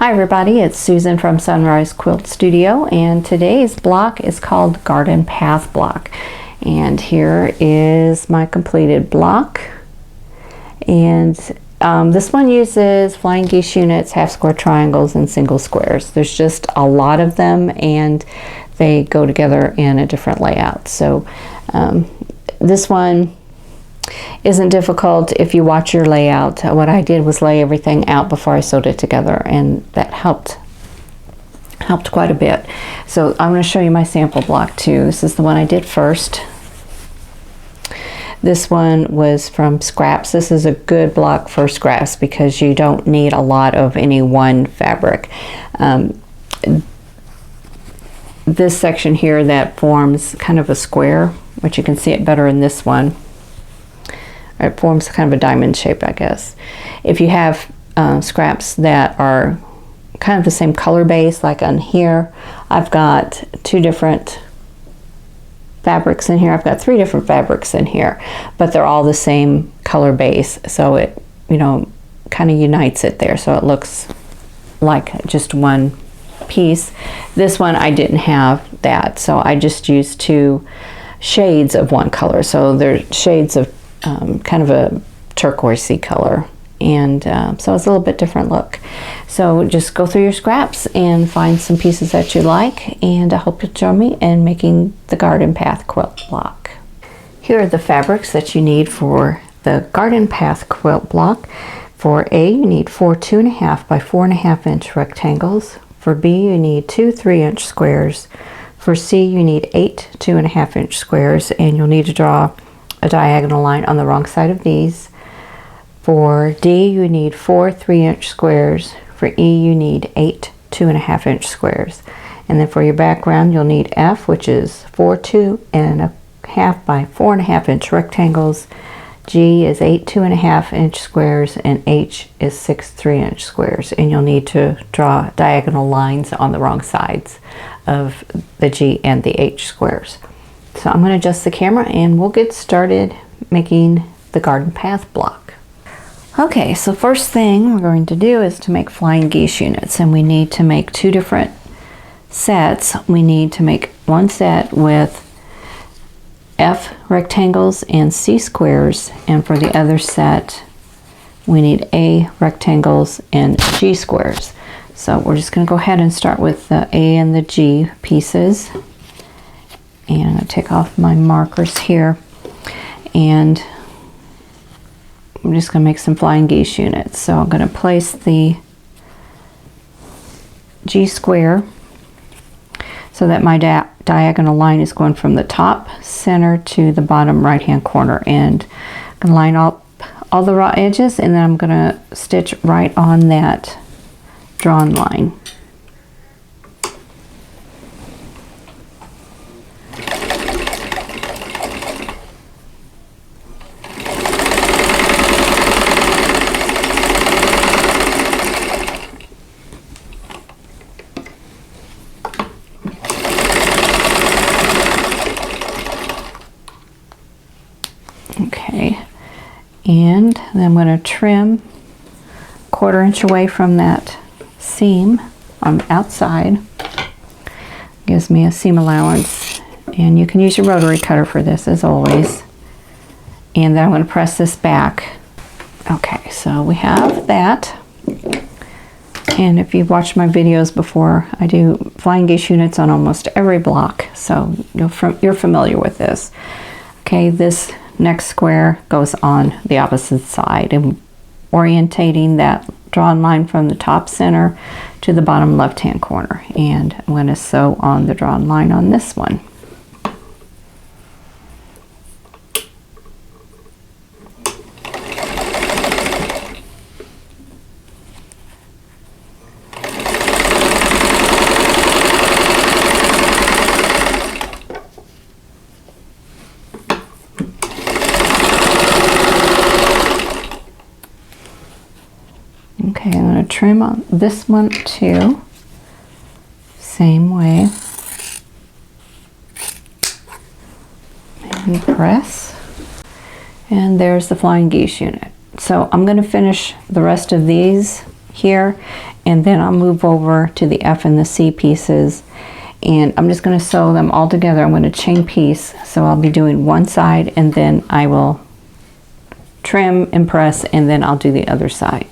Hi everybody, it's Susan from Sunrise Quilt Studio, and today's block is called Garden Path Block. And here is my completed block. And this one uses flying geese units, half square triangles, and single squares. There's just a lot of them and they go together in a different layout. So this one isn't difficult if you watch your layout. What I did was lay everything out before I sewed it together, and that helped quite a bit. So I'm going to show you my sample block too. This is the one I did first. This one was from scraps. This is a good block for scraps because you don't need a lot of any one fabric. This section here that forms kind of a square, which you can see it better in this one. It forms kind of a diamond shape, I guess. If you have scraps that are kind of the same color base, like on here, I've got two different fabrics in here. I've got three different fabrics in here, but they're all the same color base, so it, you know, kind of unites it there, so it looks like just one piece. This one I didn't have that, so I just used two shades of one color. So they're shades of kind of a turquoisey color, and so it's a little bit different look. So just go through your scraps and find some pieces that you like, and I hope you'll join me in making the Garden Path quilt block. Here are the fabrics that you need for the Garden Path quilt block. For A, you need 4 2.5 by 4.5 inch rectangles. For B, you need 2 3-inch squares. For C, you need 8 2.5 inch squares, and you'll need to draw a diagonal line on the wrong side of these. For D, you need 4 3-inch squares. For E, you need 8 2.5 inch squares. And then for your background, you'll need F, which is 4 2.5 by 4.5 inch rectangles. G is 8 2.5 inch squares, and H is 6 3-inch squares. And you'll need to draw diagonal lines on the wrong sides of the G and the H squares. So I'm going to adjust the camera and we'll get started making the Garden Path block. Okay, so first thing we're going to do is to make flying geese units, and we need to make two different sets. We need to make one set with F rectangles and C squares, and for the other set we need A rectangles and G squares. So we're just going to go ahead and start with the A and the G pieces. And I'm going to take off my markers here, and I'm just going to make some flying geese units. So I'm going to place the G square so that my diagonal line is going from the top center to the bottom right hand corner, and I'm going to line up all the raw edges, and then I'm going to stitch right on that drawn line. Okay, and then I'm going to trim 1/4 inch away from that seam on the outside. Gives me a seam allowance, and you can use your rotary cutter for this as always. And then I'm going to press this back. Okay, so we have that. And if you've watched my videos before, I do flying geese units on almost every block, so you're familiar with this. Okay, this next square goes on the opposite side, and orientating that drawn line from the top center to the bottom left hand corner, and I'm going to sew on the drawn line on this one. Okay, I'm going to trim on this one too, same way, and press, and there's the flying geese unit. So I'm going to finish the rest of these here, and then I'll move over to the F and the C pieces, and I'm just going to sew them all together. I'm going to chain piece, so I'll be doing one side and then I will trim and press, and then I'll do the other side.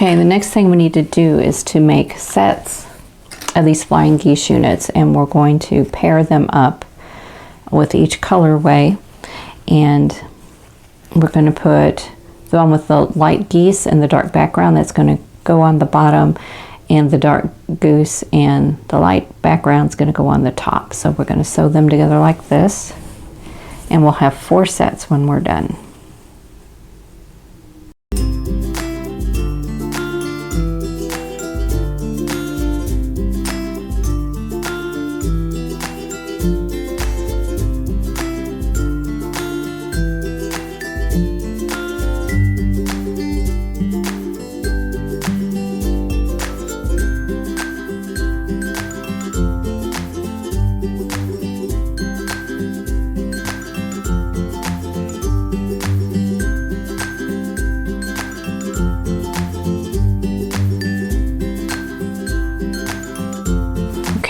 Okay, the next thing we need to do is to make sets of these flying geese units, and we're going to pair them up with each colorway, and we're going to put the one with the light geese and the dark background that's going to go on the bottom, and the dark goose and the light background is going to go on the top. So we're going to sew them together like this, and we'll have 4 sets when we're done.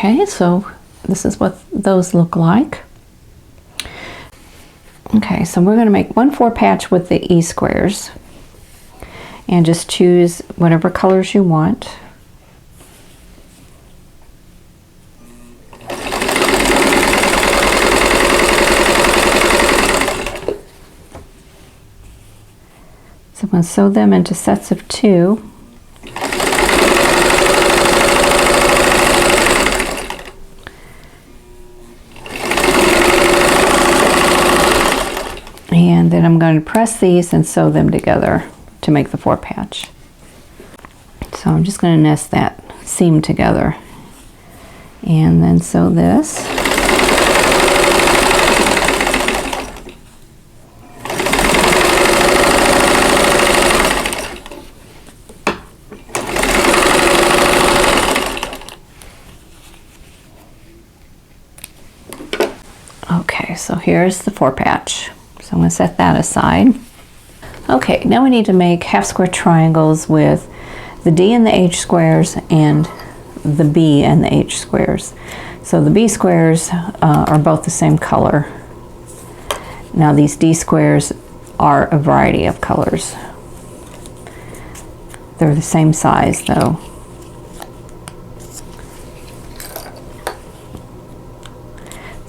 Okay, so this is what those look like. Okay, so we're going to make 1 4 patch with the E squares, and just choose whatever colors you want. So I'm going to sew them into sets of 2. And then I'm going to press these and sew them together to make the 4 patch. So I'm just going to nest that seam together and then sew this. Okay, so here's the 4 patch. So I'm going to set that aside. Okay, now we need to make half square triangles with the D and the H squares and the B and the H squares. So the B squares are both the same color. Now these D squares are a variety of colors. They're the same size though.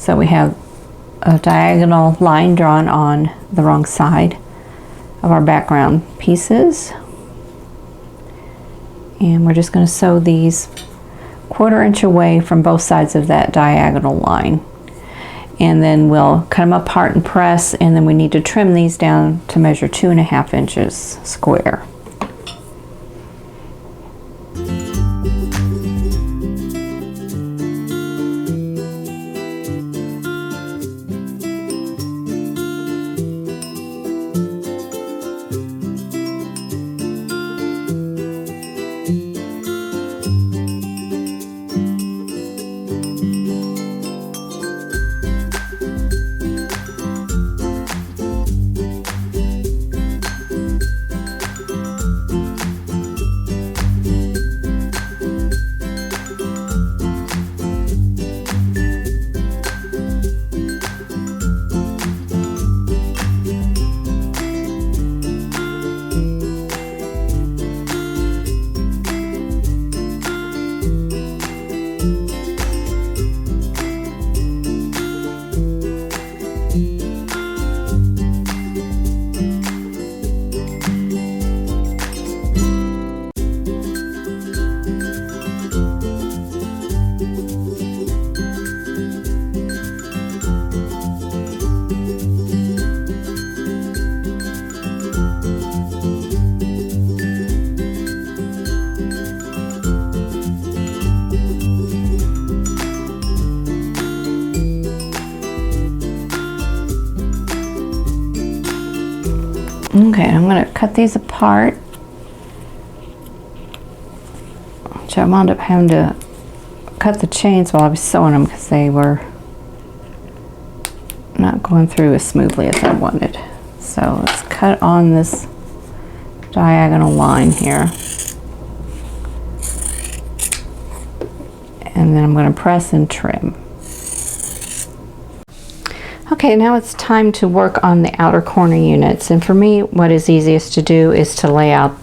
So we have a diagonal line drawn on the wrong side of our background pieces. And we're just going to sew these 1/4 inch away from both sides of that diagonal line. And then we'll cut them apart and press, and then we need to trim these down to measure 2.5 inches square. Okay, I'm going to cut these apart, which I wound up having to cut the chains while I was sewing them because they were not going through as smoothly as I wanted. So let's cut on this diagonal line here. And then I'm going to press and trim. Okay, now it's time to work on the outer corner units. And for me, what is easiest to do is to lay out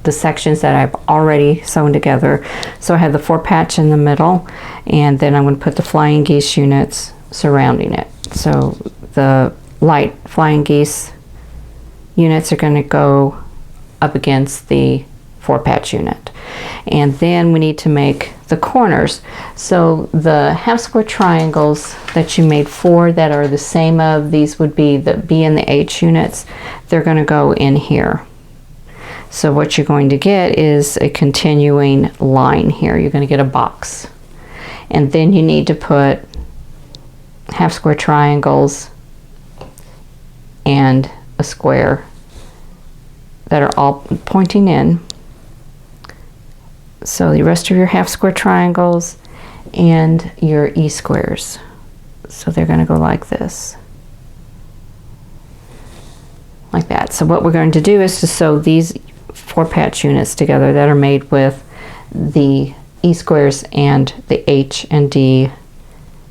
the sections that I've already sewn together. So I have the 4 patch in the middle, and then I'm going to put the flying geese units surrounding it. So the light flying geese units are going to go up against the 4 patch unit. And then we need to make the corners. So the half square triangles that you made 4 that are the same of these would be the B and the H units. They're going to go in here. So what you're going to get is a continuing line here. You're going to get a box. And then you need to put half square triangles and a square that are all pointing in. So the rest of your half square triangles and your E squares. So they're going to go like this. Like that. So what we're going to do is to sew these 4 patch units together that are made with the E squares and the H and D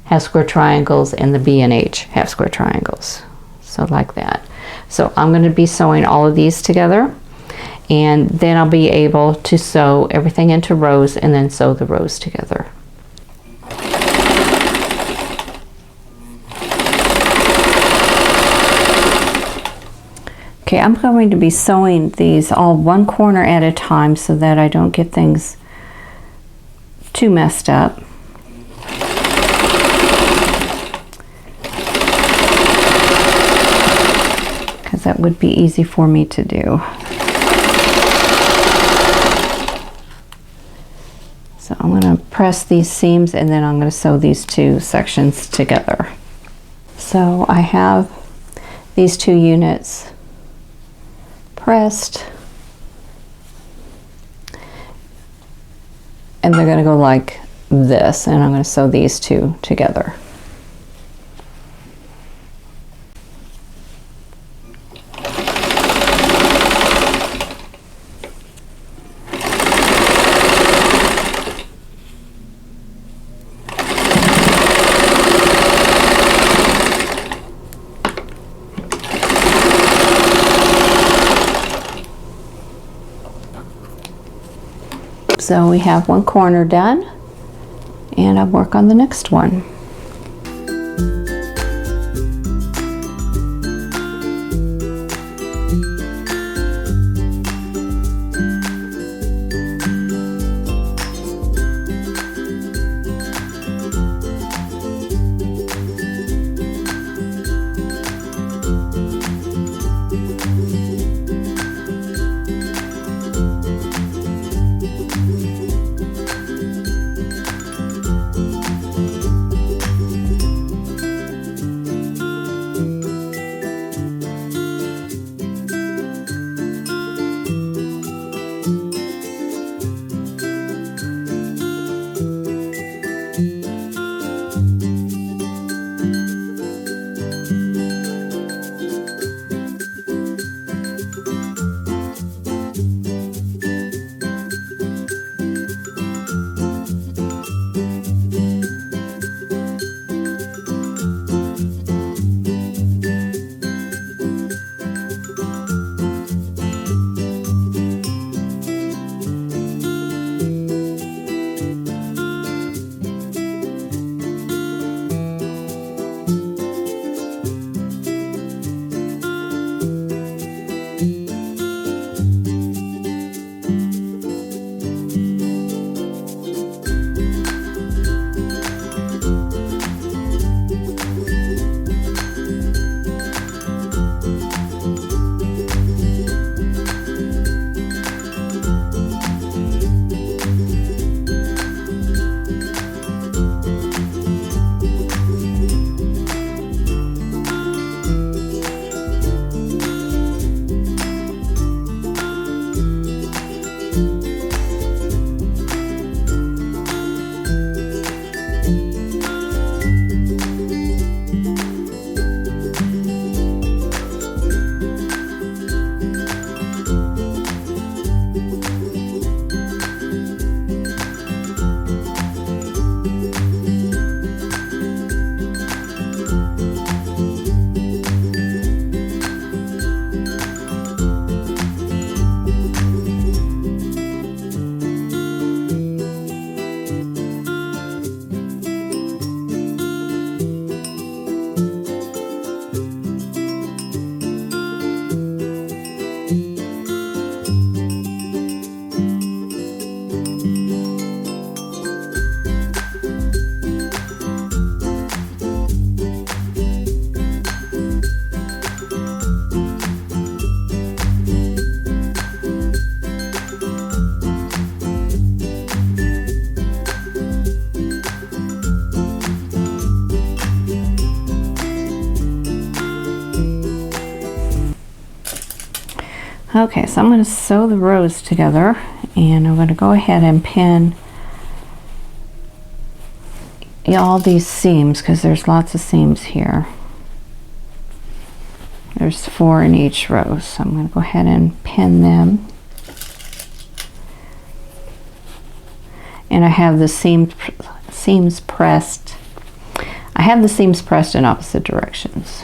half square triangles and the B and H half square triangles. So like that. So I'm going to be sewing all of these together, and then I'll be able to sew everything into rows and then sew the rows together. Okay, I'm going to be sewing these all 1 corner at a time so that I don't get things too messed up. Because that would be easy for me to do. So I'm going to press these seams, and then I'm going to sew these 2 sections together. So I have these 2 units pressed, and they're going to go like this, and I'm going to sew these 2 together. So we have 1 corner done, and I'll work on the next one. Okay, so I'm going to sew the rows together, and I'm going to go ahead and pin all these seams because there's lots of seams here. There's 4 in each row, so I'm going to go ahead and pin them. And I have the seams pressed. I have the seams pressed in opposite directions.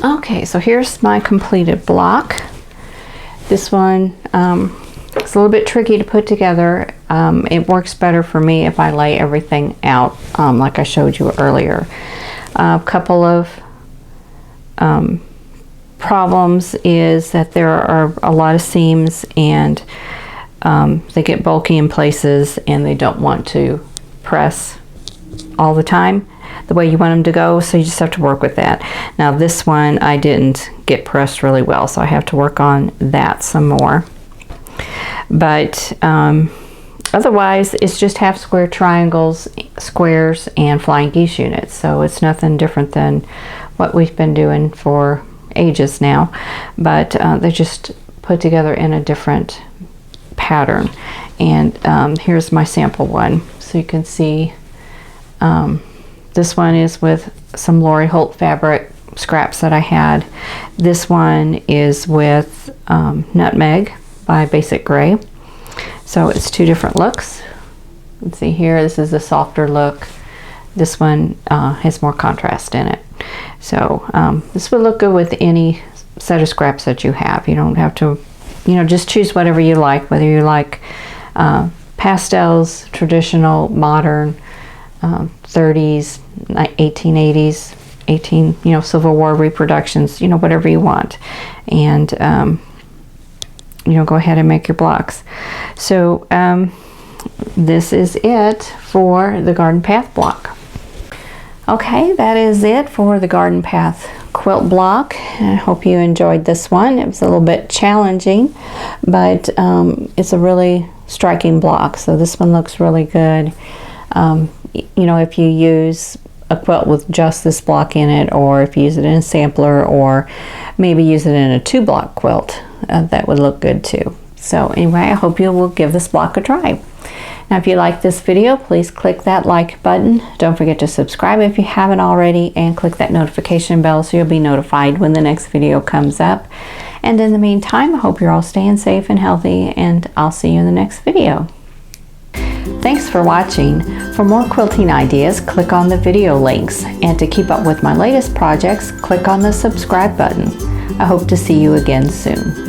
Okay, so here's my completed block. This one it's a little bit tricky to put together. It works better for me if I lay everything out like I showed you earlier. A couple of problems is that there are a lot of seams, and they get bulky in places, and they don't want to press all the time the way you want them to go, so you just have to work with that. Now this one I didn't get pressed really well, so I have to work on that some more. But otherwise, it's just half square triangles, squares, and flying geese units. So it's nothing different than what we've been doing for ages now, but they're just put together in a different pattern. And here's my sample one. So you can see this one is with some Lori Holt fabric scraps that I had. This one is with Nutmeg by Basic Gray. So it's two different looks. Let's see here, this is a softer look. This one has more contrast in it. So this would look good with any set of scraps that you have. You don't have to, you know, just choose whatever you like, whether you like pastels, traditional, modern, 30s, 1880s, Civil War reproductions, whatever you want. And, go ahead and make your blocks. So this is it for the Garden Path block. Okay, that is it for the Garden Path quilt block. I hope you enjoyed this one. It was a little bit challenging, but it's a really striking block. So this one looks really good. If you use a quilt with just this block in it, or if you use it in a sampler, or maybe use it in a 2-block quilt, that would look good too. So anyway, I hope you will give this block a try. Now, if you like this video, please click that like button. Don't forget to subscribe if you haven't already, and click that notification bell so you'll be notified when the next video comes up. And in the meantime, I hope you're all staying safe and healthy, and I'll see you in the next video. Thanks for watching. For more quilting ideas, click on the video links. And to keep up with my latest projects, click on the subscribe button. I hope to see you again soon.